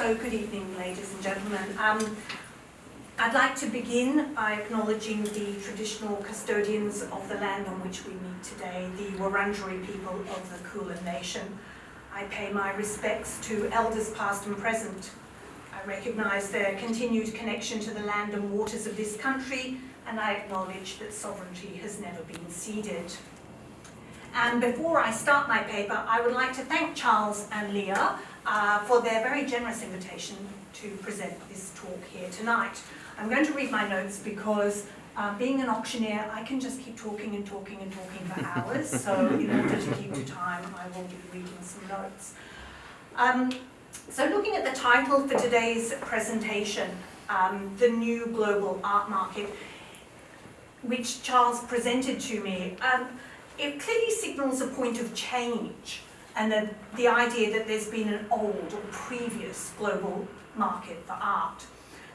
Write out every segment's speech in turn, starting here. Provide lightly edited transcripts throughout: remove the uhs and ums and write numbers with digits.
So good evening, ladies and gentlemen. I'd like to begin by acknowledging the traditional custodians of the land on which we meet today, the Wurundjeri people of the Kulin Nation. I pay my respects to elders past and present. I recognise their continued connection to the land and waters of this country, and I acknowledge that sovereignty has never been ceded. And before I start my paper, I would like to thank Charles and Leah for their very generous invitation to present this talk here tonight. I'm going to read my notes because being an auctioneer, I can just keep talking and talking and talking for hours. So in order to keep to time, I will be reading some notes. So looking at the title for today's presentation, The New Global Art Market, which Charles presented to me, it clearly signals a point of change and the idea that there's been an old or previous global market for art.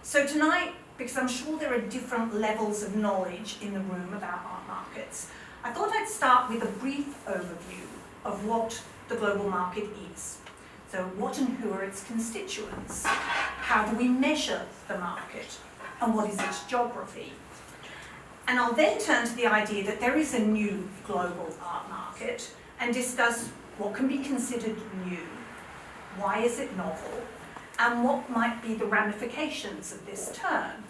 So tonight, because I'm sure there are different levels of knowledge in the room about art markets, I thought I'd start with a brief overview of what the global market is. So what and who are its constituents? How do we measure the market? And what is its geography? And I'll then turn to the idea that there is a new global art market and discuss what can be considered new, why is it novel, and what might be the ramifications of this term.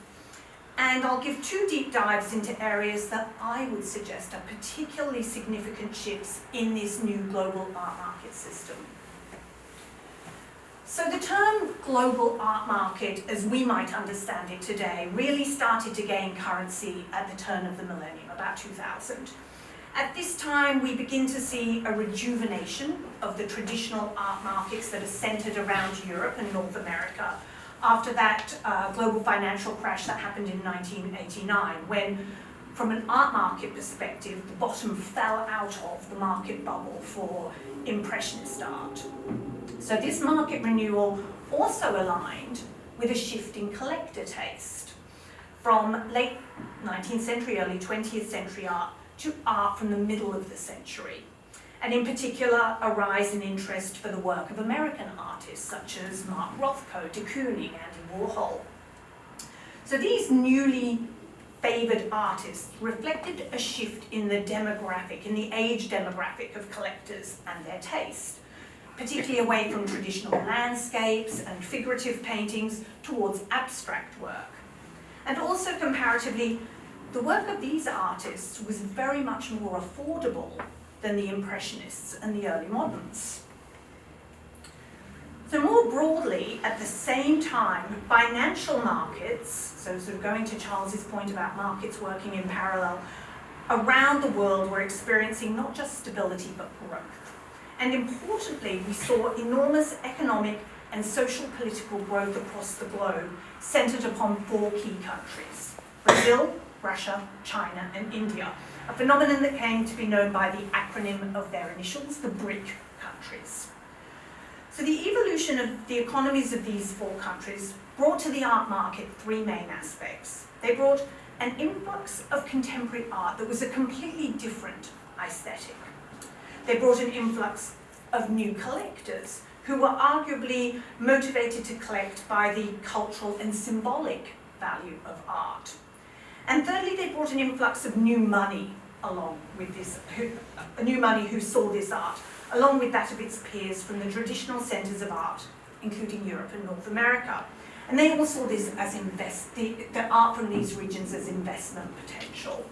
And I'll give two deep dives into areas that I would suggest are particularly significant shifts in this new global art market system. So the term global art market, as we might understand it today, really started to gain currency at the turn of the millennium, about 2000. At this time, we begin to see a rejuvenation of the traditional art markets that are centered around Europe and North America after that global financial crash that happened in 1989, when, from an art market perspective, the bottom fell out of the market bubble for Impressionist art. So this market renewal also aligned with a shift in collector taste from late 19th century, early 20th century art to art from the middle of the century. And in particular, a rise in interest for the work of American artists such as Mark Rothko, de Kooning, Andy Warhol. So these newly favoured artists reflected a shift in the demographic, in the age demographic of collectors and their taste, particularly away from traditional landscapes and figurative paintings towards abstract work. And also comparatively, the work of these artists was very much more affordable than the Impressionists and the early moderns. So more broadly, at the same time, financial markets, so sort of going to Charles's point about markets working in parallel, around the world were experiencing not just stability but growth. And importantly, we saw enormous economic and social political growth across the globe, centered upon four key countries: Brazil, Russia, China, and India, a phenomenon that came to be known by the acronym of their initials, the BRIC countries. So the evolution of the economies of these four countries brought to the art market three main aspects. They brought an influx of contemporary art that was a completely different aesthetic. They brought an influx of new collectors who were arguably motivated to collect by the cultural and symbolic value of art. And thirdly, they brought an influx of new money along with this, new money who saw this art, along with that of its peers from the traditional centres of art, including Europe and North America. And they all saw this as the art from these regions as investment potential.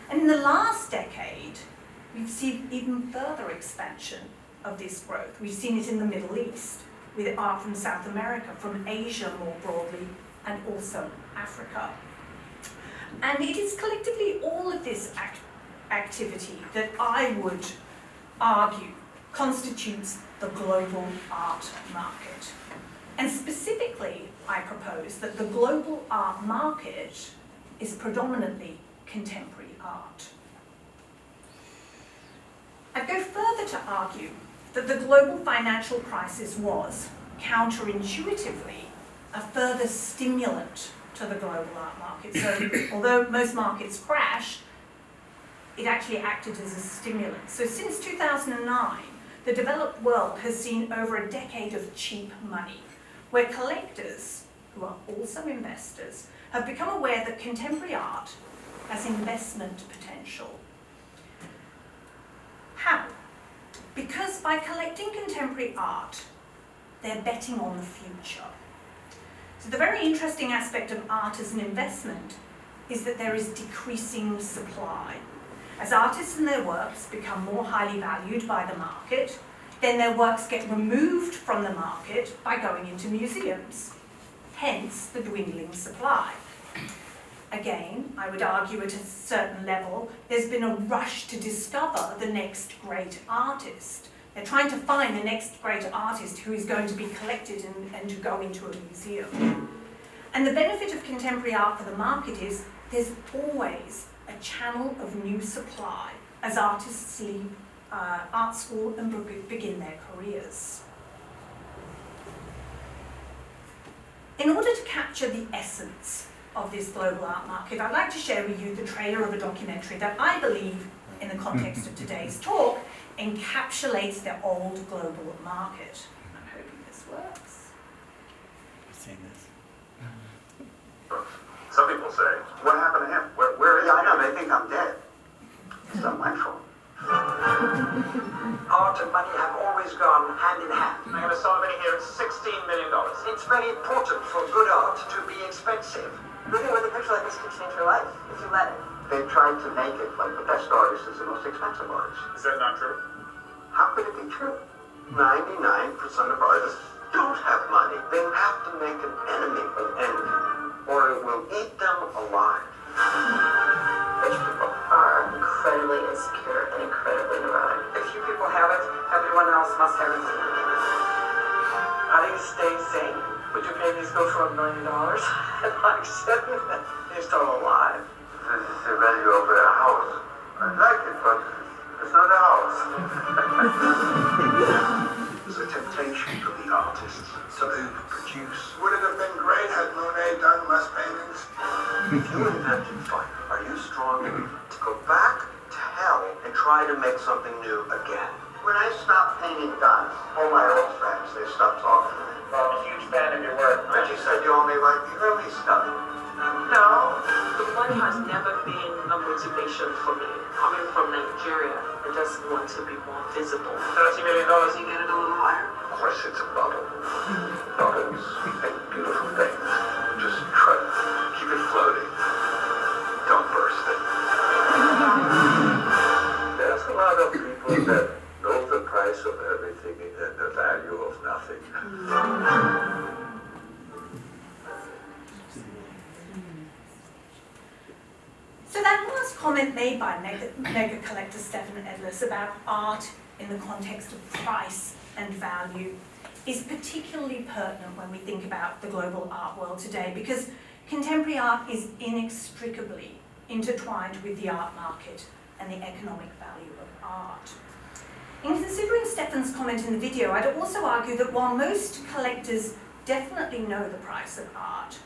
And in the last decade, we've seen even further expansion of this growth. We've seen it in the Middle East, with art from South America, from Asia more broadly, and also Africa. And it is collectively all of this activity that I would argue constitutes the global art market. And specifically, I propose that the global art market is predominantly contemporary art. I'd go further to argue that the global financial crisis was, counterintuitively, a further stimulant to the global art market. So although most markets crashed, it actually acted as a stimulant. So since 2009, the developed world has seen over a decade of cheap money, where collectors, who are also investors, have become aware that contemporary art has investment potential. How? Because by collecting contemporary art, they're betting on the future. So the very interesting aspect of art as an investment is that there is decreasing supply. As artists and their works become more highly valued by the market, then their works get removed from the market by going into museums, hence the dwindling supply. Again, I would argue at a certain level, there's been a rush to discover the next great artist. They're trying to find the next great artist who is going to be collected and to go into a museum. And the benefit of contemporary art for the market is there's always a channel of new supply as artists leave art school and begin their careers. In order to capture the essence of this global art market, I'd like to share with you the trailer of a documentary that I believe, in the context of today's talk, encapsulates the old global market. I'm hoping this works. I've seen this. Some people say, what happened to him? Where is he? I know, they think I'm dead. It's not my fault. Art and money have always gone hand in hand. I'm going to sell it here at $16 million. It's very important for good art to be expensive. Living with a picture like this could change your life, if you let it. They've tried to make it like the best artist is the most expensive artist. Is that not true? How could it be true? 99% of artists don't have money. They have to make an enemy of envy, or it will eat them alive. Rich people are incredibly insecure and incredibly neurotic. If you people have it, everyone else must have it. How do you stay sane? Would you pay these go for $1 million? And like 7 minutes, He's still alive. This is the value of a house. I like it, but it's not a house. There's a temptation for the artists to overproduce. Would it have been great had Monet done less paintings? If you invented fire, are you strong enough to go back to hell and try to make something new again? When I stopped painting guns, all my old friends, they stopped talking to me. Well, I'm a huge fan of your work. But you said you only like the early stuff. No, the money has never been a motivation for me. Coming from Nigeria, I just want to be more visible. $30 million. You get it a little higher? Of course it's a bubble. Bubbles make beautiful things. Just try to keep it floating. Don't burst it. There's a lot of people that know the price of everything and the value of nothing. So that last comment made by mega collector Stefan Edlis about art in the context of price and value is particularly pertinent when we think about the global art world today, because contemporary art is inextricably intertwined with the art market and the economic value of art. In considering Stefan's comment in the video, I'd also argue that while most collectors definitely know the price of art,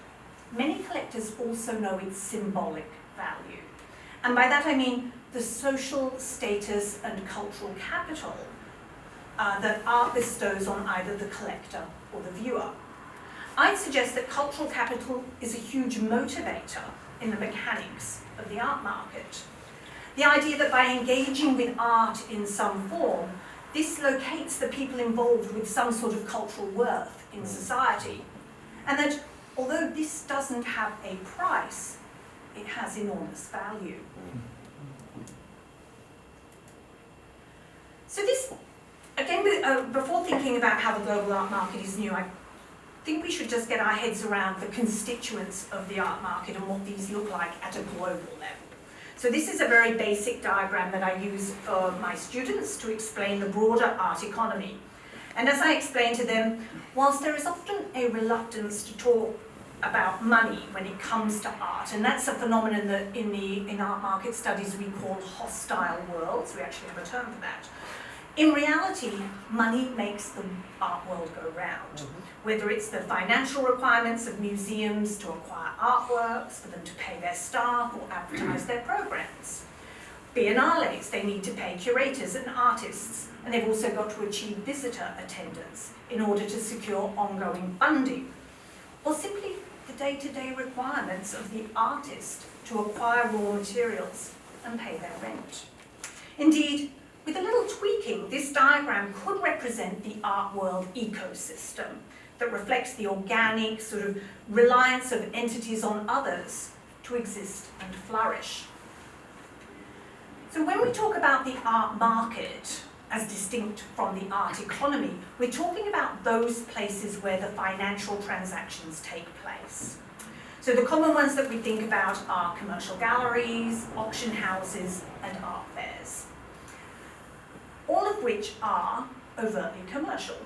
many collectors also know its symbolic value. And by that I mean the social status and cultural capital that art bestows on either the collector or the viewer. I'd suggest that cultural capital is a huge motivator in the mechanics of the art market. The idea that by engaging with art in some form, this locates the people involved with some sort of cultural worth in society, and that although this doesn't have a price, it has enormous value. So this, again, before thinking about how the global art market is new, I think we should just get our heads around the constituents of the art market and what these look like at a global level. So this is a very basic diagram that I use for my students to explain the broader art economy. And as I explain to them, whilst there is often a reluctance to talk about money when it comes to art, and that's a phenomenon that in art market studies we call hostile worlds. We actually have a term for that. In reality, money makes the art world go round. Whether it's the financial requirements of museums to acquire artworks, for them to pay their staff or advertise their programs. Biennales, they need to pay curators and artists, and they've also got to achieve visitor attendance in order to secure ongoing funding, or simply the day-to-day requirements of the artist to acquire raw materials and pay their rent. Indeed, with a little tweaking, this diagram could represent the art world ecosystem that reflects the organic sort of reliance of entities on others to exist and flourish. So when we talk about the art market as distinct from the art economy, we're talking about those places where the financial transactions take place. So the common ones that we think about are commercial galleries, auction houses, and art fairs, all of which are overtly commercial.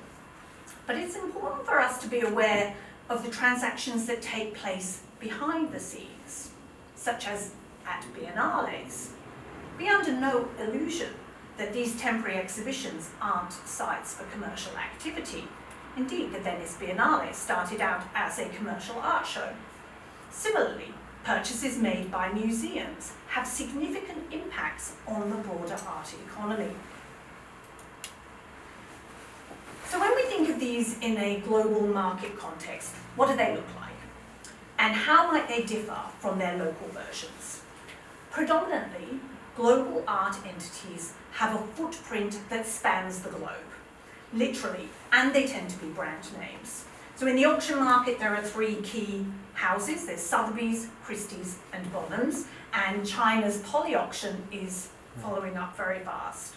But it's important for us to be aware of the transactions that take place behind the scenes, such as at Biennales. Be under no illusion that these temporary exhibitions aren't sites for commercial activity. Indeed, the Venice Biennale started out as a commercial art show. Similarly, purchases made by museums have significant impacts on the broader art economy. So when we think of these in a global market context, what do they look like? And how might they differ from their local versions? Predominantly, global art entities have a footprint that spans the globe, literally, and they tend to be brand names. So in the auction market, there are three key houses. There's Sotheby's, Christie's, and Bonhams, and China's Poly Auction is following up very fast.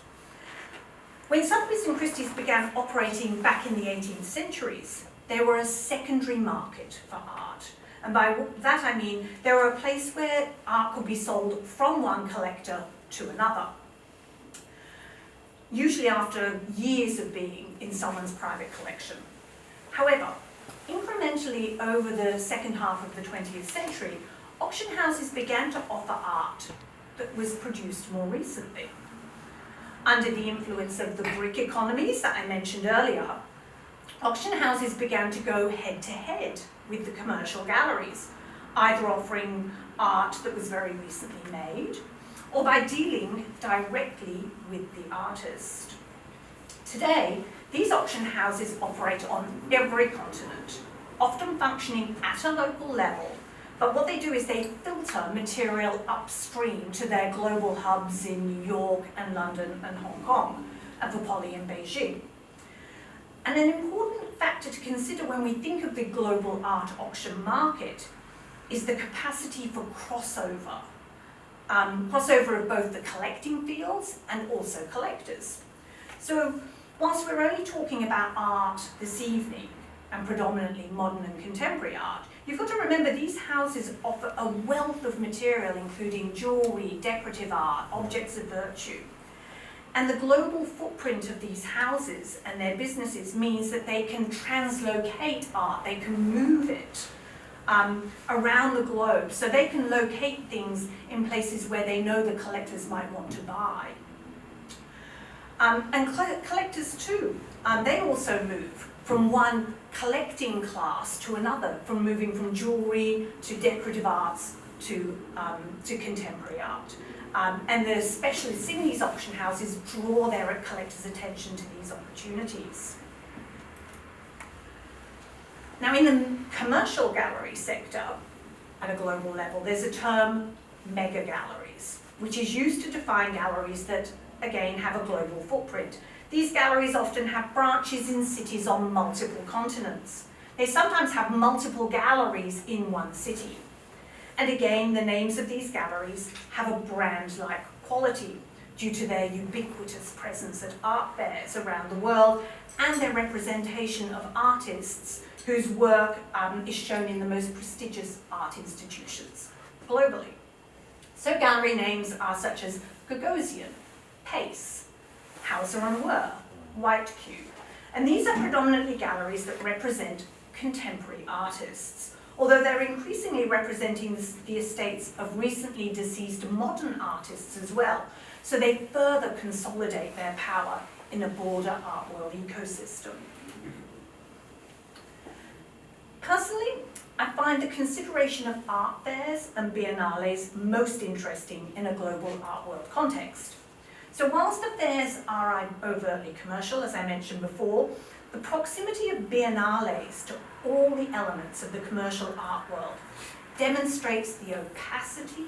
When Sotheby's and Christie's began operating back in the 18th centuries, they were a secondary market for art. And by that I mean they were a place where art could be sold from one collector to another, usually after years of being in someone's private collection. However, incrementally over the second half of the 20th century, auction houses began to offer art that was produced more recently. Under the influence of the brick economies that I mentioned earlier, auction houses began to go head-to-head with the commercial galleries, either offering art that was very recently made, or by dealing directly with the artist. Today, these auction houses operate on every continent, often functioning at a local level, but what they do is they filter material upstream to their global hubs in New York and London and Hong Kong, and for Poly in Beijing. And an important factor to consider when we think of the global art auction market is the capacity for crossover. Crossover of both the collecting fields and also collectors. So whilst we're only talking about art this evening, and predominantly modern and contemporary art, you've got to remember these houses offer a wealth of material, including jewellery, decorative art, objects of virtue. And the global footprint of these houses and their businesses means that they can translocate art, they can move it around the globe. So they can locate things in places where they know the collectors might want to buy. And collectors too, they also move from one collecting class to another, from moving from jewellery to decorative arts to contemporary art. And the specialists in these auction houses draw their collectors' attention to these opportunities. Now in the commercial gallery sector, at a global level, there's a term, mega galleries, which is used to define galleries that, again, have a global footprint. These galleries often have branches in cities on multiple continents. They sometimes have multiple galleries in one city. And again, the names of these galleries have a brand-like quality due to their ubiquitous presence at art fairs around the world and their representation of artists whose work is shown in the most prestigious art institutions globally. So gallery names are such as Gagosian, Pace, Hauser and Wirth, White Cube. And these are predominantly galleries that represent contemporary artists, although they're increasingly representing the estates of recently deceased modern artists as well, so they further consolidate their power in a broader art world ecosystem. Personally, I find the consideration of art fairs and biennales most interesting in a global art world context. So whilst the fairs are overtly commercial, as I mentioned before, the proximity of biennales to all the elements of the commercial art world demonstrates the opacity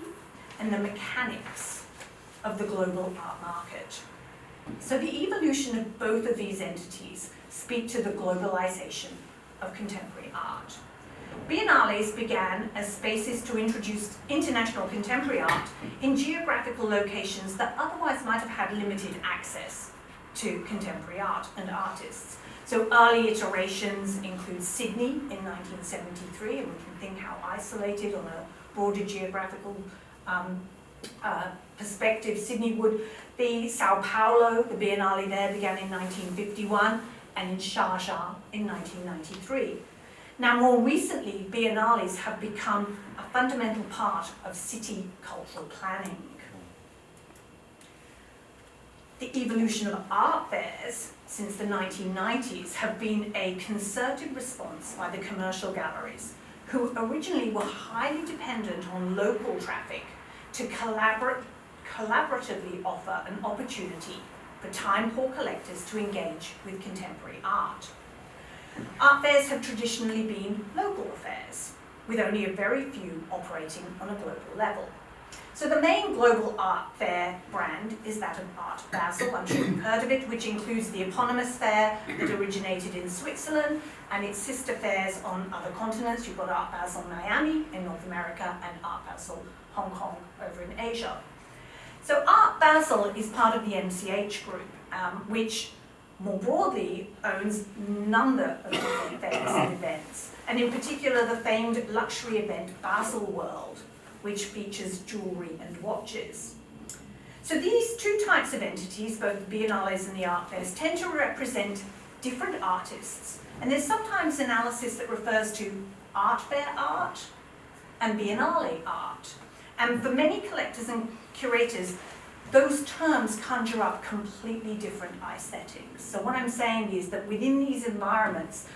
and the mechanics of the global art market. So the evolution of both of these entities speak to the globalization of contemporary art. Biennales began as spaces to introduce international contemporary art in geographical locations that otherwise might have had limited access to contemporary art and artists. So early iterations include Sydney in 1973, and we can think how isolated on a broader geographical perspective Sydney would be. Sao Paulo, the Biennale there began in 1951, and in Sharjah in 1993. Now, more recently, biennales have become a fundamental part of city cultural planning. The evolution of art fairs since the 1990s have been a concerted response by the commercial galleries, who originally were highly dependent on local traffic to collaboratively offer an opportunity for time-poor collectors to engage with contemporary art. Art fairs have traditionally been local affairs, with only a very few operating on a global level. So the main global art fair brand is that of Art Basel. I'm sure you've heard of it, which includes the eponymous fair that originated in Switzerland and its sister fairs on other continents. You've got Art Basel Miami in North America and Art Basel Hong Kong over in Asia. So Art Basel is part of the MCH group, which more broadly owns a number of different fairs and events, and in particular the famed luxury event Basel World, which features jewellery and watches. So these two types of entities, both the biennales and the art fairs, tend to represent different artists, and there's sometimes analysis that refers to art fair art and biennale art. And for many collectors and curators, those terms conjure up completely different aesthetics. So what I'm saying is that within these environments,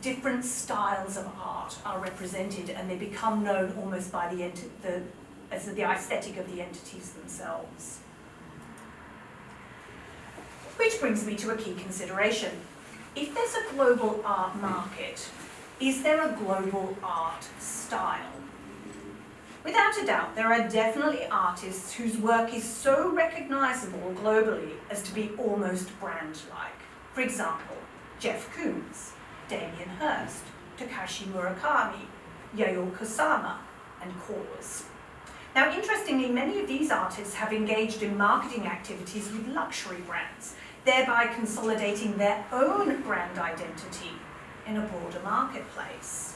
different styles of art are represented, and they become known almost by as the aesthetic of the entities themselves. Which brings me to a key consideration. If there's a global art market, is there a global art style? Without a doubt, there are definitely artists whose work is so recognizable globally as to be almost brand-like. For example, Jeff Koons, Damien Hirst, Takashi Murakami, Yayoi Kusama, and KAWS. Now, interestingly, many of these artists have engaged in marketing activities with luxury brands, thereby consolidating their own brand identity in a broader marketplace.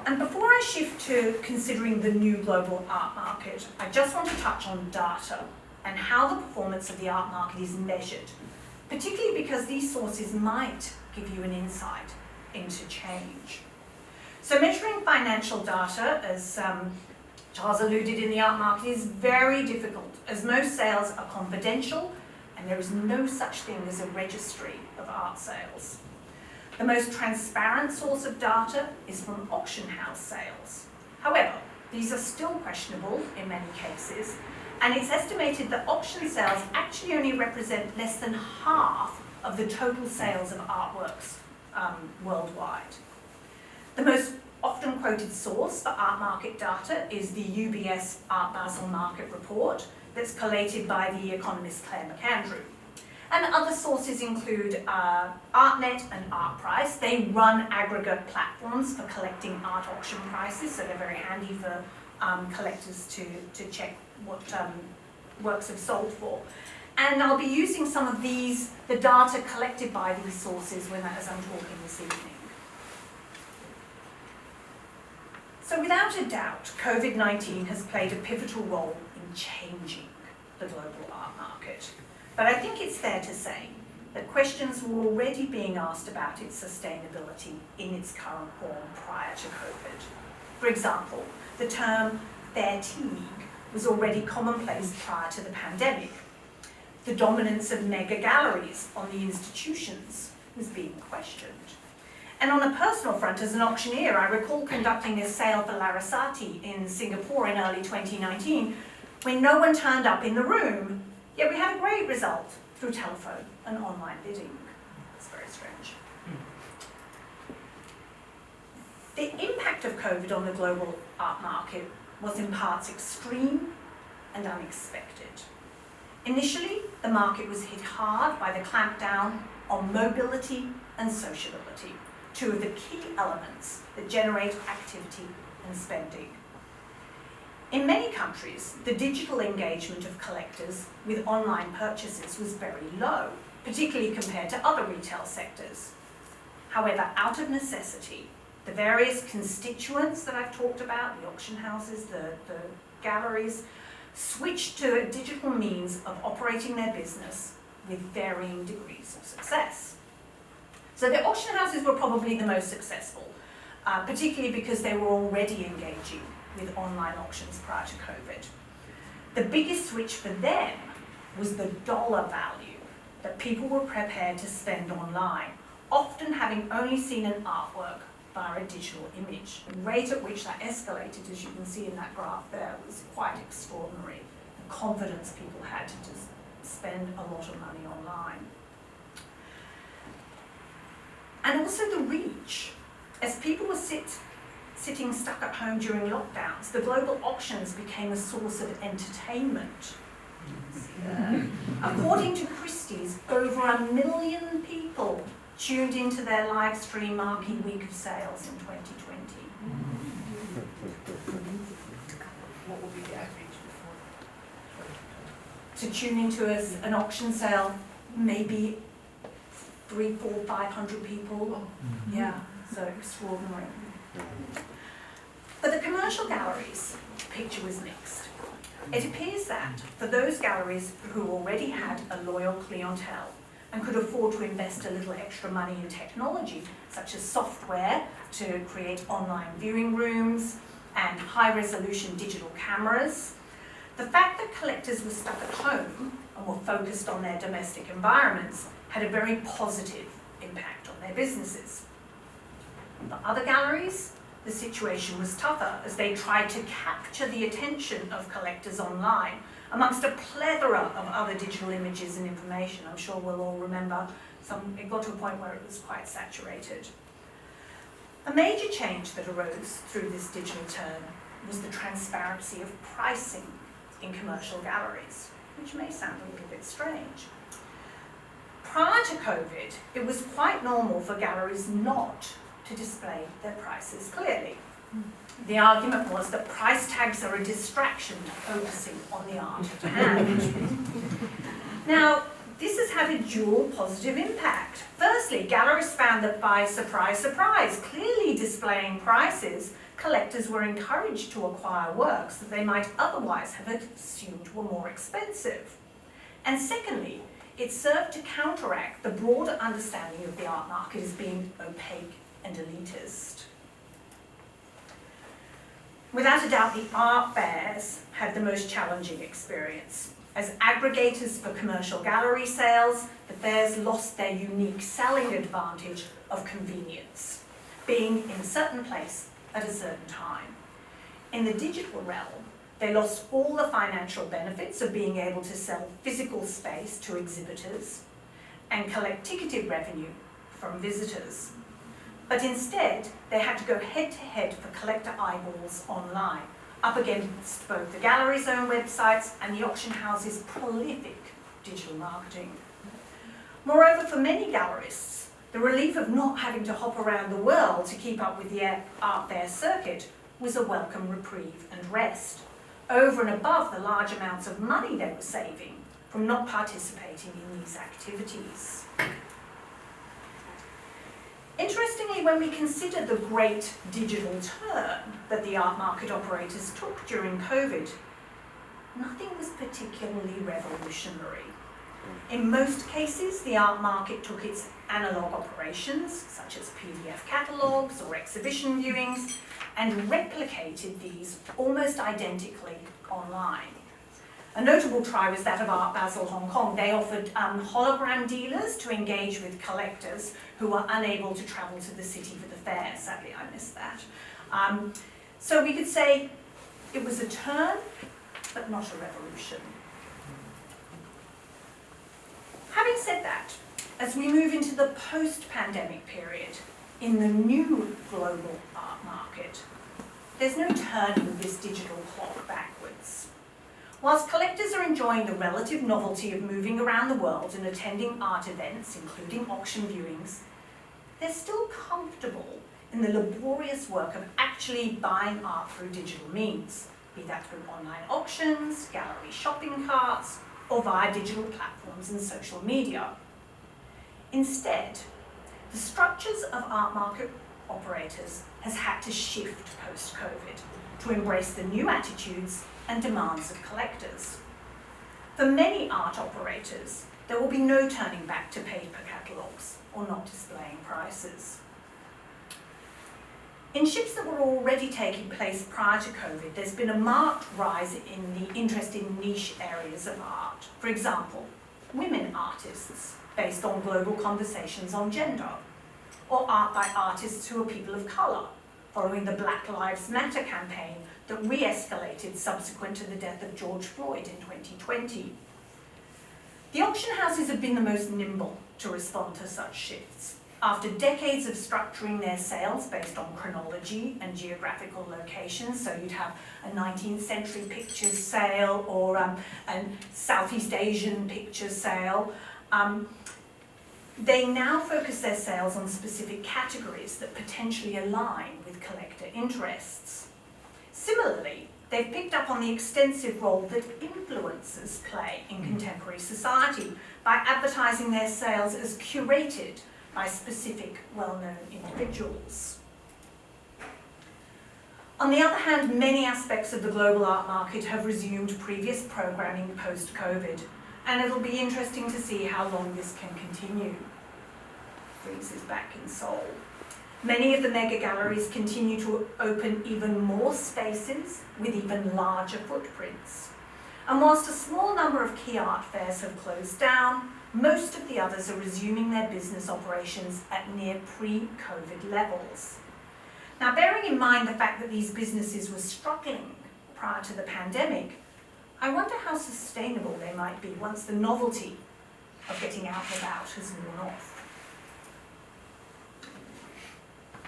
And before I shift to considering the new global art market, I just want to touch on data and how the performance of the art market is measured, particularly because these sources might give you an insight into change. So measuring financial data, as Charles alluded in the art market, is very difficult, as most sales are confidential and there is no such thing as a registry of art sales. The most transparent source of data is from auction house sales. However, these are still questionable in many cases, and it's estimated that auction sales actually only represent less than half of the total sales of artworks worldwide. The most often quoted source for art market data is the UBS Art Basel Market Report that's collated by the economist Claire McAndrew. And other sources include ArtNet and ArtPrice. They run aggregate platforms for collecting art auction prices, so they're very handy for collectors to check what works have sold for. And I'll be using some of the data collected by these sources as I'm talking this evening. So without a doubt, COVID-19 has played a pivotal role in changing the global art market. But I think it's fair to say that questions were already being asked about its sustainability in its current form prior to COVID. For example, the term fatigue was already commonplace prior to the pandemic. The dominance of mega galleries on the institutions was being questioned. And on a personal front, as an auctioneer, I recall conducting a sale for Larasati in Singapore in early 2019, when no one turned up in the room, yet we had a great result through telephone and online bidding. It's very strange. The impact of COVID on the global art market was in parts extreme and unexpected. Initially, the market was hit hard by the clampdown on mobility and sociability, two of the key elements that generate activity and spending. In many countries, the digital engagement of collectors with online purchases was very low, particularly compared to other retail sectors. However, out of necessity, the various constituents that I've talked about, the auction houses, the galleries, switched to a digital means of operating their business with varying degrees of success. So the auction houses were probably the most successful, particularly because they were already engaging with online auctions prior to COVID. The biggest switch for them was the dollar value that people were prepared to spend online, often having only seen an artwork via a digital image. The rate at which that escalated, as you can see in that graph there, was quite extraordinary. The confidence people had to just spend a lot of money online. And also the reach. As people were sitting stuck at home during lockdowns, the global auctions became a source of entertainment. According to Christie's, over 1 million people tuned into their live stream marquee week of sales in 2020. What will be the average before? To tune into an auction sale, maybe 300, 400, 500 people. Yeah, so extraordinary. For the commercial galleries, the picture was mixed. It appears that for those galleries who already had a loyal clientele and could afford to invest a little extra money in technology, such as software to create online viewing rooms and high-resolution digital cameras, the fact that collectors were stuck at home and were focused on their domestic environments had a very positive impact on their businesses. For other galleries, the situation was tougher as they tried to capture the attention of collectors online amongst a plethora of other digital images and information. I'm sure we'll all remember it got to a point where it was quite saturated. A major change that arose through this digital turn was the transparency of pricing in commercial galleries, which may sound a little bit strange. Prior to COVID, it was quite normal for galleries not to display their prices clearly. The argument was that price tags are a distraction to focusing on the art at hand. Now, this has had a dual positive impact. Firstly, galleries found that by surprise, surprise, clearly displaying prices, collectors were encouraged to acquire works that they might otherwise have assumed were more expensive. And secondly, it served to counteract the broader understanding of the art market as being opaque and elitist. Without a doubt, the art fairs had the most challenging experience. As aggregators for commercial gallery sales, the fairs lost their unique selling advantage of convenience, being in a certain place at a certain time. In the digital realm, they lost all the financial benefits of being able to sell physical space to exhibitors and collect ticketed revenue from visitors. But instead, they had to go head-to-head for collector eyeballs online, up against both the gallery's own websites and the auction house's prolific digital marketing. Moreover, for many gallerists, the relief of not having to hop around the world to keep up with the art fair circuit was a welcome reprieve and rest, over and above the large amounts of money they were saving from not participating in these activities. Interestingly, when we consider the great digital turn that the art market operators took during COVID, nothing was particularly revolutionary. In most cases, the art market took its analog operations, such as PDF catalogues or exhibition viewings, and replicated these almost identically online. A notable try was that of Art Basel Hong Kong. They offered hologram dealers to engage with collectors who were unable to travel to the city for the fair. Sadly, I missed that. So we could say it was a turn, but not a revolution. Having said that, as we move into the post-pandemic period, in the new global art market, there's no turning this digital clock backwards. Whilst collectors are enjoying the relative novelty of moving around the world and attending art events, including auction viewings, they're still comfortable in the laborious work of actually buying art through digital means, be that through online auctions, gallery shopping carts, or via digital platforms and social media. Instead, the structures of art market operators has had to shift post-COVID to embrace the new attitudes and demands of collectors. For many art operators, there will be no turning back to paper catalogues or not displaying prices. In shifts that were already taking place prior to COVID, there's been a marked rise in the interest in niche areas of art. For example, women artists, based on global conversations on gender, or art by artists who are people of colour, following the Black Lives Matter campaign that re-escalated subsequent to the death of George Floyd in 2020. The auction houses have been the most nimble to respond to such shifts. After decades of structuring their sales based on chronology and geographical locations, so you'd have a 19th century pictures sale or a Southeast Asian pictures sale, they now focus their sales on specific categories that potentially align with collector interests. Similarly, they've picked up on the extensive role that influencers play in contemporary society by advertising their sales as curated by specific well-known individuals. On the other hand, many aspects of the global art market have resumed previous programming post-COVID, and it'll be interesting to see how long this can continue. Greece is back in Seoul. Many of the mega galleries continue to open even more spaces with even larger footprints. And whilst a small number of key art fairs have closed down, most of the others are resuming their business operations at near pre-COVID levels. Now, bearing in mind the fact that these businesses were struggling prior to the pandemic, I wonder how sustainable they might be once the novelty of getting out and about has worn off.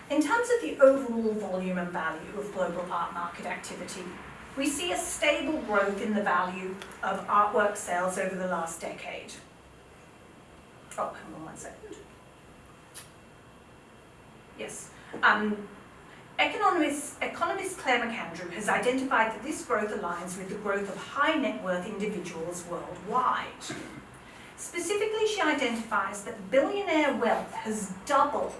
In terms of the overall volume and value of global art market activity, we see a stable growth in the value of artwork sales over the last decade. Oh, hang on 1 second. Yes. Economist Claire McAndrew has identified that this growth aligns with the growth of high net worth individuals worldwide. Specifically, she identifies that billionaire wealth has doubled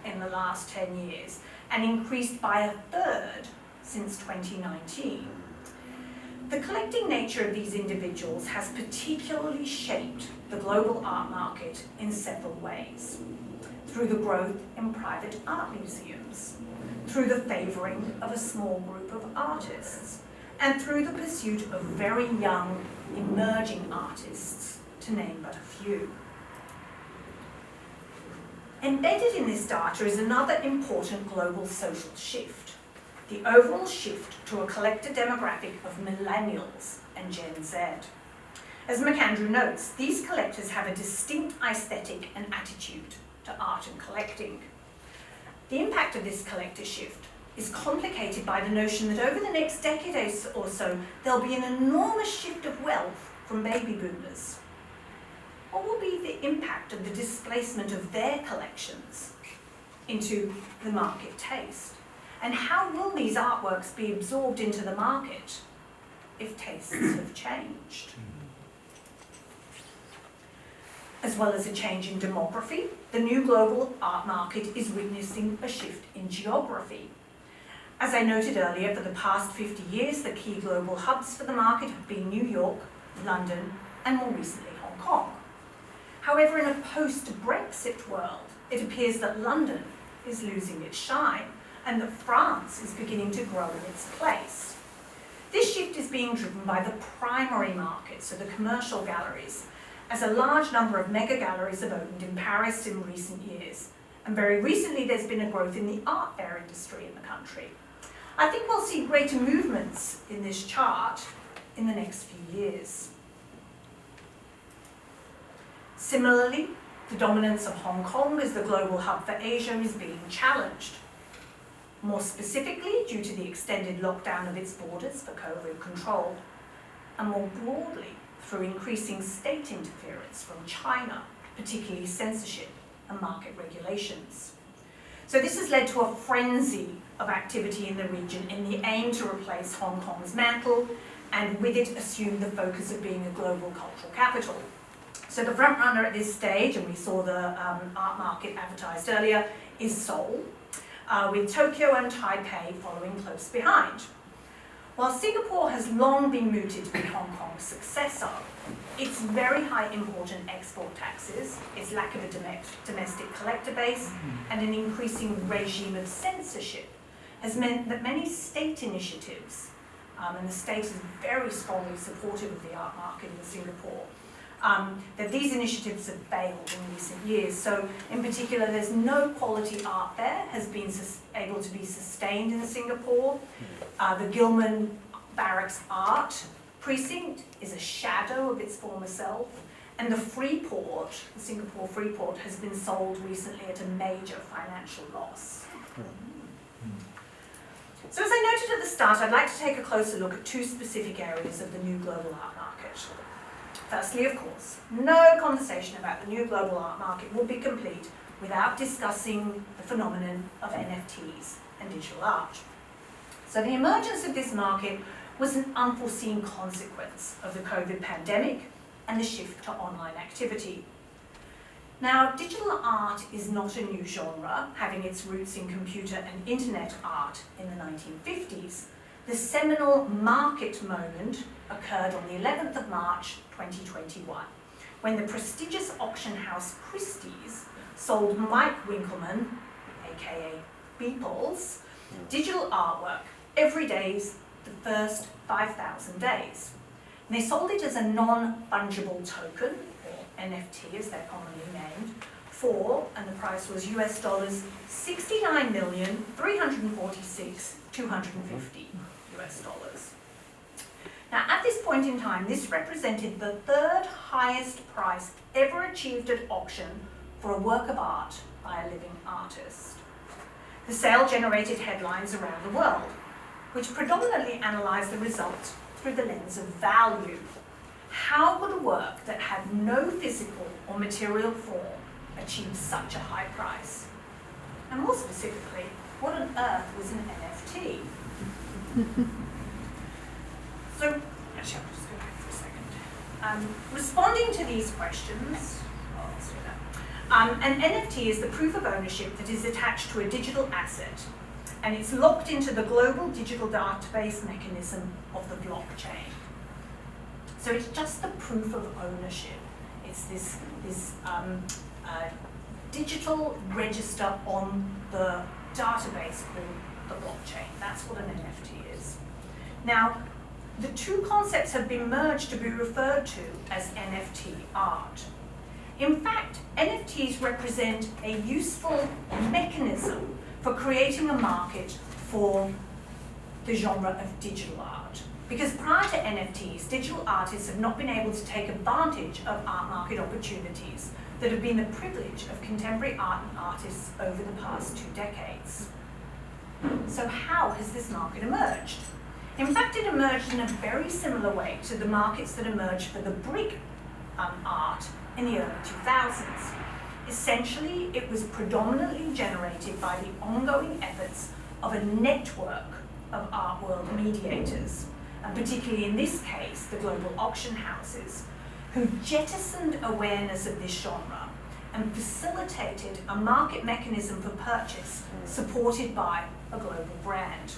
in the last 10 years and increased by 1/3 since 2019. The collecting nature of these individuals has particularly shaped the global art market in several ways. Through the growth in private art museums, through the favouring of a small group of artists, and through the pursuit of very young, emerging artists, to name but a few. Embedded in this data is another important global social shift, the overall shift to a collector demographic of millennials and Gen Z. As McAndrew notes, these collectors have a distinct aesthetic and attitude to art and collecting. The impact of this collector shift is complicated by the notion that over the next decade or so, there'll be an enormous shift of wealth from baby boomers. What will be the impact of the displacement of their collections into the market taste? And how will these artworks be absorbed into the market if tastes have changed? As well as a change in demography, the new global art market is witnessing a shift in geography. As I noted earlier, for the past 50 years, the key global hubs for the market have been New York, London, and more recently Hong Kong. However, in a post-Brexit world, it appears that London is losing its shine and that France is beginning to grow in its place. This shift is being driven by the primary market, so the commercial galleries, as a large number of mega galleries have opened in Paris in recent years. And very recently there's been a growth in the art fair industry in the country. I think we'll see greater movements in this chart in the next few years. Similarly, the dominance of Hong Kong as the global hub for Asia is being challenged. More specifically, due to the extended lockdown of its borders for COVID control, and more broadly, through increasing state interference from China, particularly censorship and market regulations. So this has led to a frenzy of activity in the region in the aim to replace Hong Kong's mantle, and with it assume the focus of being a global cultural capital. So the front runner at this stage, and we saw the art market advertised earlier, is Seoul, with Tokyo and Taipei following close behind. While Singapore has long been mooted to be Hong Kong's successor, its very high import and export taxes, its lack of a domestic collector base, and an increasing regime of censorship has meant that many state initiatives, and the state is very strongly supportive of the art market in Singapore, that these initiatives have failed in recent years. So in particular, there's no quality art there has been able to be sustained in Singapore. The Gilman Barracks Art Precinct is a shadow of its former self. And the Freeport, the Singapore Freeport, has been sold recently at a major financial loss. So as I noted at the start, I'd like to take a closer look at two specific areas of the new global art market. Firstly, of course, no conversation about the new global art market will be complete without discussing the phenomenon of NFTs and digital art. So the emergence of this market was an unforeseen consequence of the COVID pandemic and the shift to online activity. Now, digital art is not a new genre, having its roots in computer and internet art in the 1950s. The seminal market moment occurred on the 11th of March 2021, when the prestigious auction house Christie's sold Mike Winkelmann, aka Beeple's, digital artwork every day the first 5,000 days. And they sold it as a non-fungible token, or NFT as they're commonly named, for, and the price was US dollars 69,346,250 US dollars. Now, at this point in time, this represented the third highest price ever achieved at auction for a work of art by a living artist. The sale generated headlines around the world, which predominantly analysed the results through the lens of value. How could a work that had no physical or material form achieve such a high price? And more specifically, what on earth was an NFT? So, actually, I'll just go back for a second. Responding to these questions, an NFT is the proof of ownership that is attached to a digital asset, and it's locked into the global digital database mechanism of the blockchain. So it's just the proof of ownership. It's this digital register on the database called the blockchain. That's what an NFT is. Now, the two concepts have been merged to be referred to as NFT art. In fact, NFTs represent a useful mechanism for creating a market for the genre of digital art. Because prior to NFTs, digital artists have not been able to take advantage of art market opportunities that have been the privilege of contemporary art and artists over the past 2 decades. So how has this market emerged? In fact, it emerged in a very similar way to the markets that emerged for the brick art in the early 2000s. Essentially, it was predominantly generated by the ongoing efforts of a network of art world mediators, and particularly in this case, the global auction houses, who jettisoned awareness of this genre and facilitated a market mechanism for purchase supported by a global brand.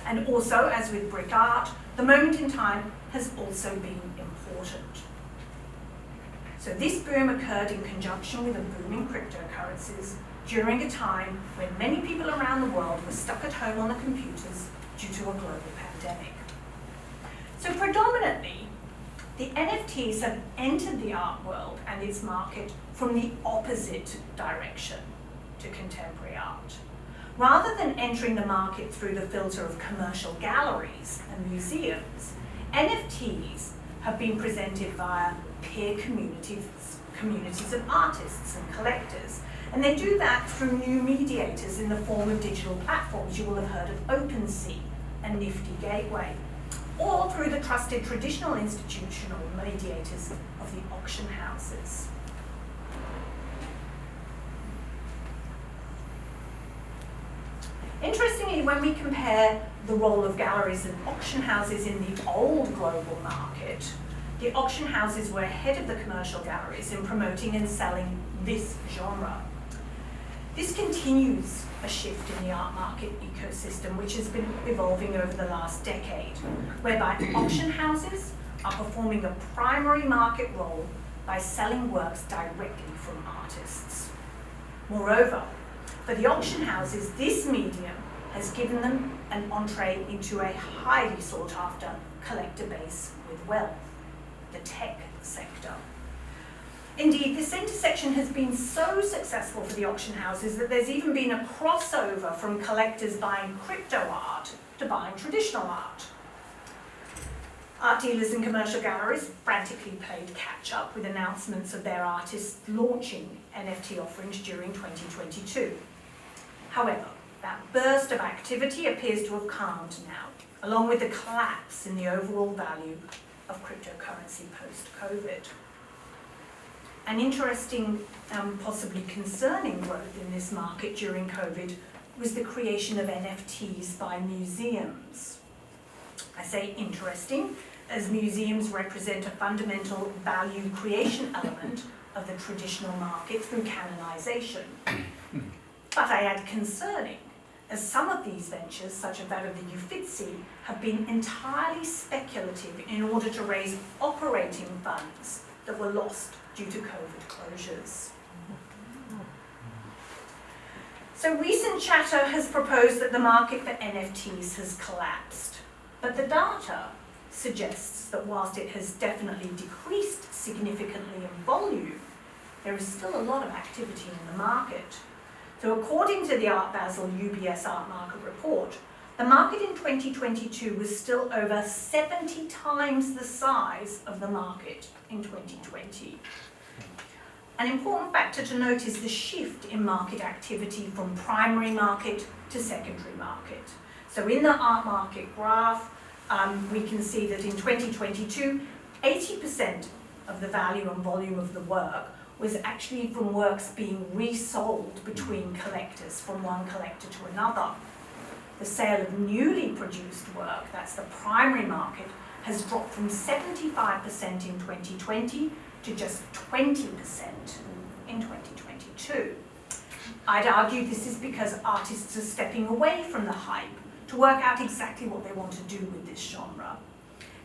And also, as with brick art, the moment in time has also been important. So this boom occurred in conjunction with a boom in cryptocurrencies during a time when many people around the world were stuck at home on the computers due to a global pandemic. So predominantly, the NFTs have entered the art world and its market from the opposite direction to contemporary art. Rather than entering the market through the filter of commercial galleries and museums, NFTs have been presented via peer communities of artists and collectors. And they do that through new mediators in the form of digital platforms. You will have heard of OpenSea and Nifty Gateway, or through the trusted traditional institutional mediators of the auction houses. Interestingly, when we compare the role of galleries and auction houses in the old global market, the auction houses were ahead of the commercial galleries in promoting and selling this genre. This continues a shift in the art market ecosystem, which has been evolving over the last decade, whereby auction houses are performing a primary market role by selling works directly from artists. Moreover, for the auction houses, this medium has given them an entree into a highly sought after collector base with wealth, the tech sector. Indeed, this intersection has been so successful for the auction houses that there's even been a crossover from collectors buying crypto art to buying traditional art. Art dealers and commercial galleries frantically played catch up with announcements of their artists launching NFT offerings during 2022. However, that burst of activity appears to have calmed now, along with the collapse in the overall value of cryptocurrency post-COVID. An interesting, possibly concerning growth in this market during COVID was the creation of NFTs by museums. I say interesting, as museums represent a fundamental value creation element of the traditional market through canonization. But I add concerning, as some of these ventures, such as that of the Uffizi, have been entirely speculative in order to raise operating funds that were lost due to COVID closures. So recent chatter has proposed that the market for NFTs has collapsed, but the data suggests that whilst it has definitely decreased significantly in volume, there is still a lot of activity in the market. So according to the Art Basel UBS Art Market Report, the market in 2022 was still over 70 times the size of the market in 2020. An important factor to note is the shift in market activity from primary market to secondary market. So in the art market graph, we can see that in 2022, 80% of the value and volume of the work was actually from works being resold between collectors, from one collector to another. The sale of newly produced work, that's the primary market, has dropped from 75% in 2020 to just 20% in 2022. I'd argue this is because artists are stepping away from the hype to work out exactly what they want to do with this genre.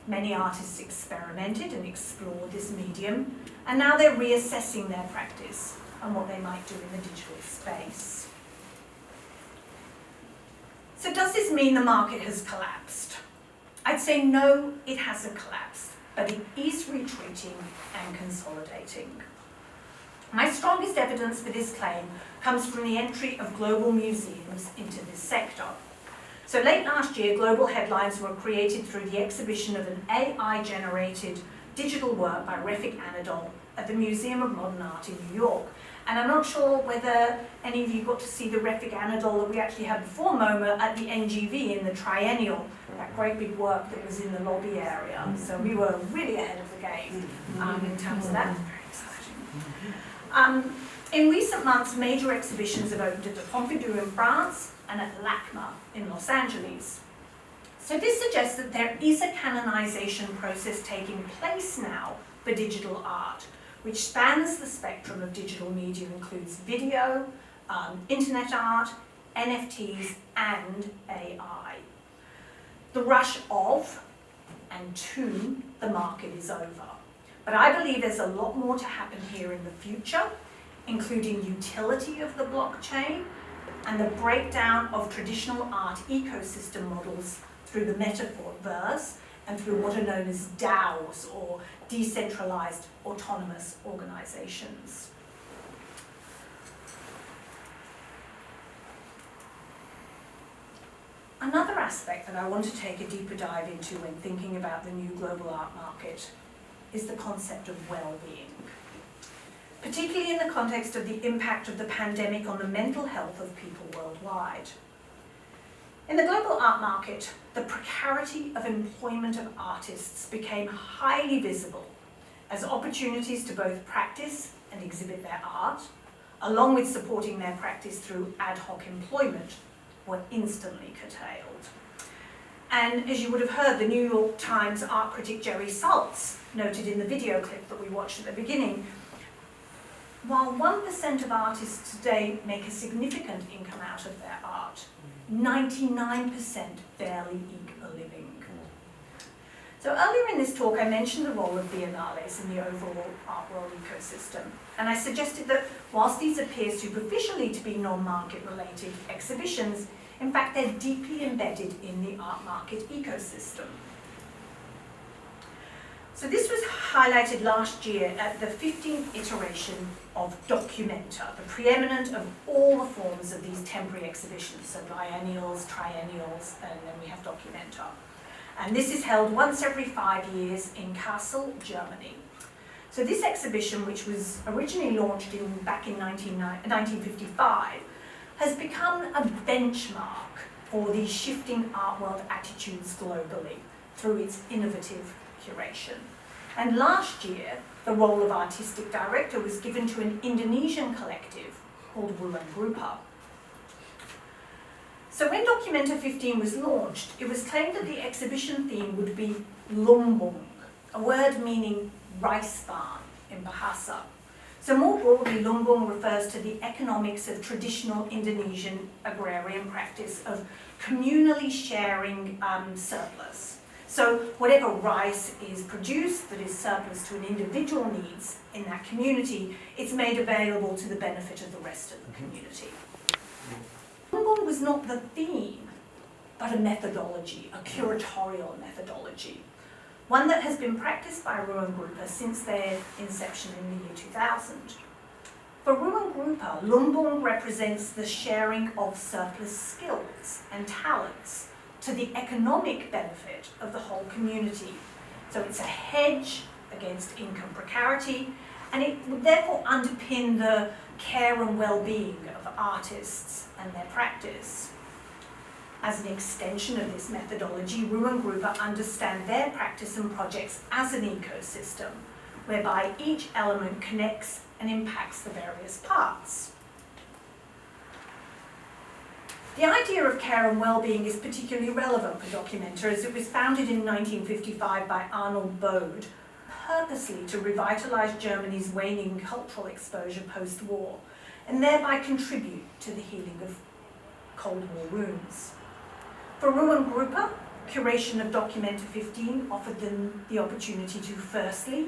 Many artists experimented and explored this medium, and now they're reassessing their practice and what they might do in the digital space. So does this mean the market has collapsed? I'd say no, it hasn't collapsed, but it is retreating and consolidating. My strongest evidence for this claim comes from the entry of global museums into this sector. So late last year, global headlines were created through the exhibition of an AI-generated digital work by Refik Anadol at the Museum of Modern Art in New York. And I'm not sure whether any of you got to see the Refik Anadol that we actually had before MoMA at the NGV in the Triennial, that great big work that was in the lobby area. So we were really ahead of the game in terms of that. Very exciting. In recent months, major exhibitions have opened at the Pompidou in France and at LACMA in Los Angeles. So this suggests that there is a canonization process taking place now for digital art, which spans the spectrum of digital media, includes video, internet art, NFTs, and AI. The rush of and to the market is over. But I believe there's a lot more to happen here in the future, including utility of the blockchain and the breakdown of traditional art ecosystem models through the metaverse and through what are known as DAOs, or decentralized autonomous organizations. Another aspect that I want to take a deeper dive into when thinking about the new global art market is the concept of well-being, particularly in the context of the impact of the pandemic on the mental health of people worldwide. In the global art market, the precarity of employment of artists became highly visible as opportunities to both practice and exhibit their art, along with supporting their practice through ad hoc employment, were instantly curtailed. And as you would have heard, the New York Times art critic Jerry Saltz noted in the video clip that we watched at the beginning, while 1% of artists today make a significant income out of their art, 99% barely eke a living. So earlier in this talk, I mentioned the role of biennales in the overall art world ecosystem. And I suggested that whilst these appear superficially to be non-market related exhibitions, in fact, they're deeply embedded in the art market ecosystem. So this was highlighted last year at the 15th iteration of Documenta, the preeminent of all the forms of these temporary exhibitions, so biennials, triennials, and then we have Documenta. And this is held once every 5 years in Kassel, Germany. So this exhibition, which was originally launched back in 1955, has become a benchmark for the shifting art world attitudes globally through its innovative curation. And last year, the role of artistic director was given to an Indonesian collective called Ruang Grupa. So when Documenta 15 was launched, it was claimed that the exhibition theme would be lumbung, a word meaning rice barn in Bahasa. So more broadly, lumbung refers to the economics of traditional Indonesian agrarian practice of communally sharing surplus. So whatever rice is produced that is surplus to an individual needs in that community, it's made available to the benefit of the rest of the community. Lumbung was not the theme, but a methodology, a curatorial methodology, one that has been practiced by Ruang Grupa since their inception in the year 2000. For Ruang Grupa, lumbung represents the sharing of surplus skills and talents to the economic benefit of the whole community. So it's a hedge against income precarity, and it would therefore underpin the care and well-being of artists and their practice. As an extension of this methodology, Ruang Grupa understand their practice and projects as an ecosystem, whereby each element connects and impacts the various parts. The idea of care and well-being is particularly relevant for Documenta, as it was founded in 1955 by Arnold Bode, purposely to revitalise Germany's waning cultural exposure post-war, and thereby contribute to the healing of Cold War wounds. For Ruang Grupa, curation of Documenta 15 offered them the opportunity to firstly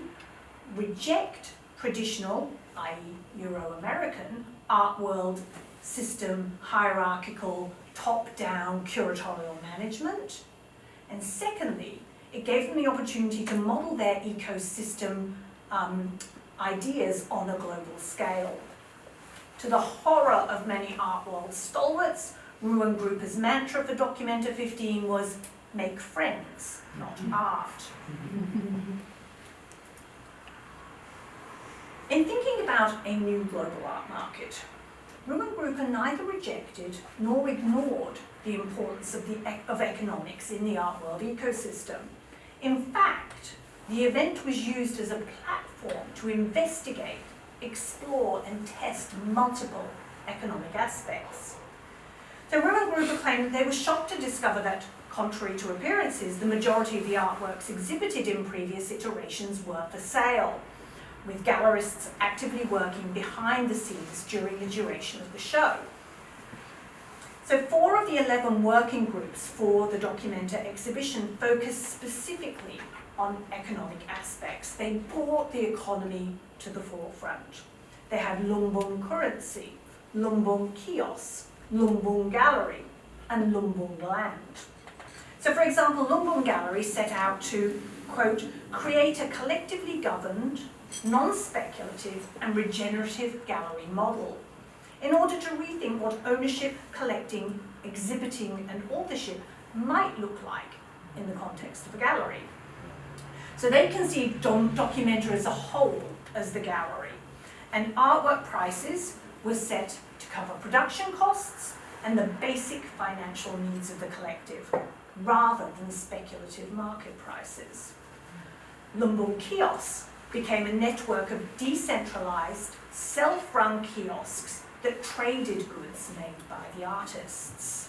reject traditional, i.e. Euro-American, art world system, hierarchical, top-down curatorial management, and secondly, it gave them the opportunity to model their ecosystem ideas on a global scale. To the horror of many art world stalwarts, Ruang Grupa's mantra for Documenta 15 was make friends, not art. In thinking about a new global art market, Ruang Grupa neither rejected nor ignored the importance of economics in the art world ecosystem. In fact, the event was used as a platform to investigate, explore and test multiple economic aspects. So Ruang Grupa claimed that they were shocked to discover that, contrary to appearances, the majority of the artworks exhibited in previous iterations were for sale, with gallerists actively working behind the scenes during the duration of the show. So 4 of the 11 working groups for the Documenta exhibition focused specifically on economic aspects. They brought the economy to the forefront. They had lumbung currency, lumbung kiosk, lumbung gallery, and lumbung land. So for example, Lumbung Gallery set out to, quote, create a collectively governed, non-speculative and regenerative gallery model in order to rethink what ownership, collecting, exhibiting and authorship might look like in the context of a gallery. So they conceived Documenta as a whole as the gallery, and artwork prices were set to cover production costs and the basic financial needs of the collective, rather than speculative market prices. Lumbung Kiosks became a network of decentralized, self-run kiosks that traded goods made by the artists.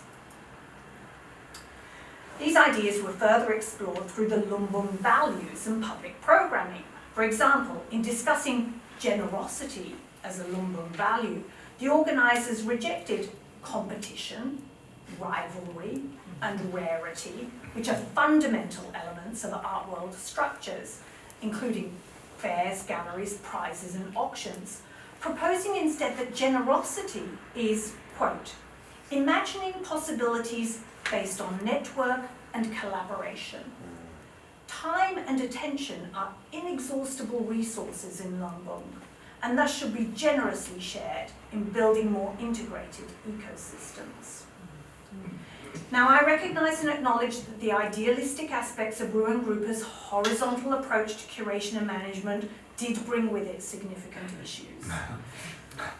These ideas were further explored through the Lumbung values and public programming. For example, in discussing generosity as a Lumbung value, the organisers rejected competition, rivalry, and rarity, which are fundamental elements of art world structures, including fairs, galleries, prizes, and auctions, proposing instead that generosity is, quote, imagining possibilities based on network and collaboration. Time and attention are inexhaustible resources in Lumbung, and thus should be generously shared in building more integrated ecosystems. Now, I recognise and acknowledge that the idealistic aspects of Ruan Grupa's horizontal approach to curation and management did bring with it significant issues.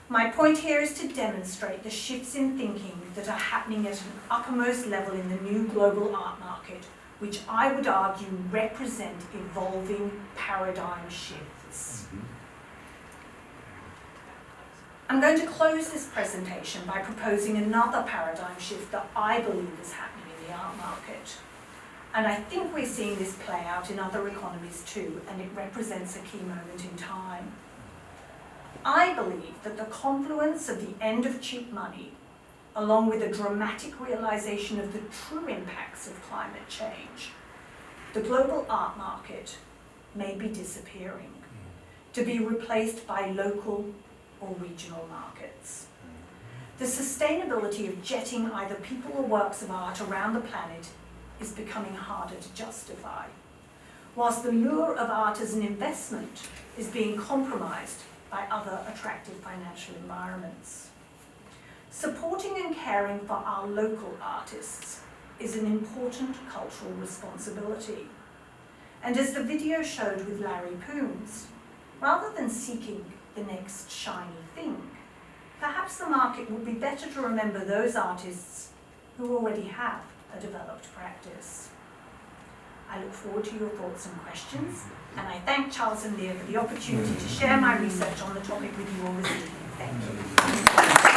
My point here is to demonstrate the shifts in thinking that are happening at an uppermost level in the new global art market, which I would argue represent evolving paradigm shifts. I'm going to close this presentation by proposing another paradigm shift that I believe is happening in the art market. And I think we're seeing this play out in other economies too, and it represents a key moment in time. I believe that the confluence of the end of cheap money, along with a dramatic realization of the true impacts of climate change, the global art market may be disappearing, to be replaced by local or regional markets. The sustainability of jetting either people or works of art around the planet is becoming harder to justify, whilst the lure of art as an investment is being compromised by other attractive financial environments. Supporting and caring for our local artists is an important cultural responsibility. And as the video showed with Larry Poons, rather than seeking the next shiny thing, perhaps the market would be better to remember those artists who already have a developed practice. I look forward to your thoughts and questions, and I thank Charles and Leah for the opportunity to share my research on the topic with you all this evening. Thank you.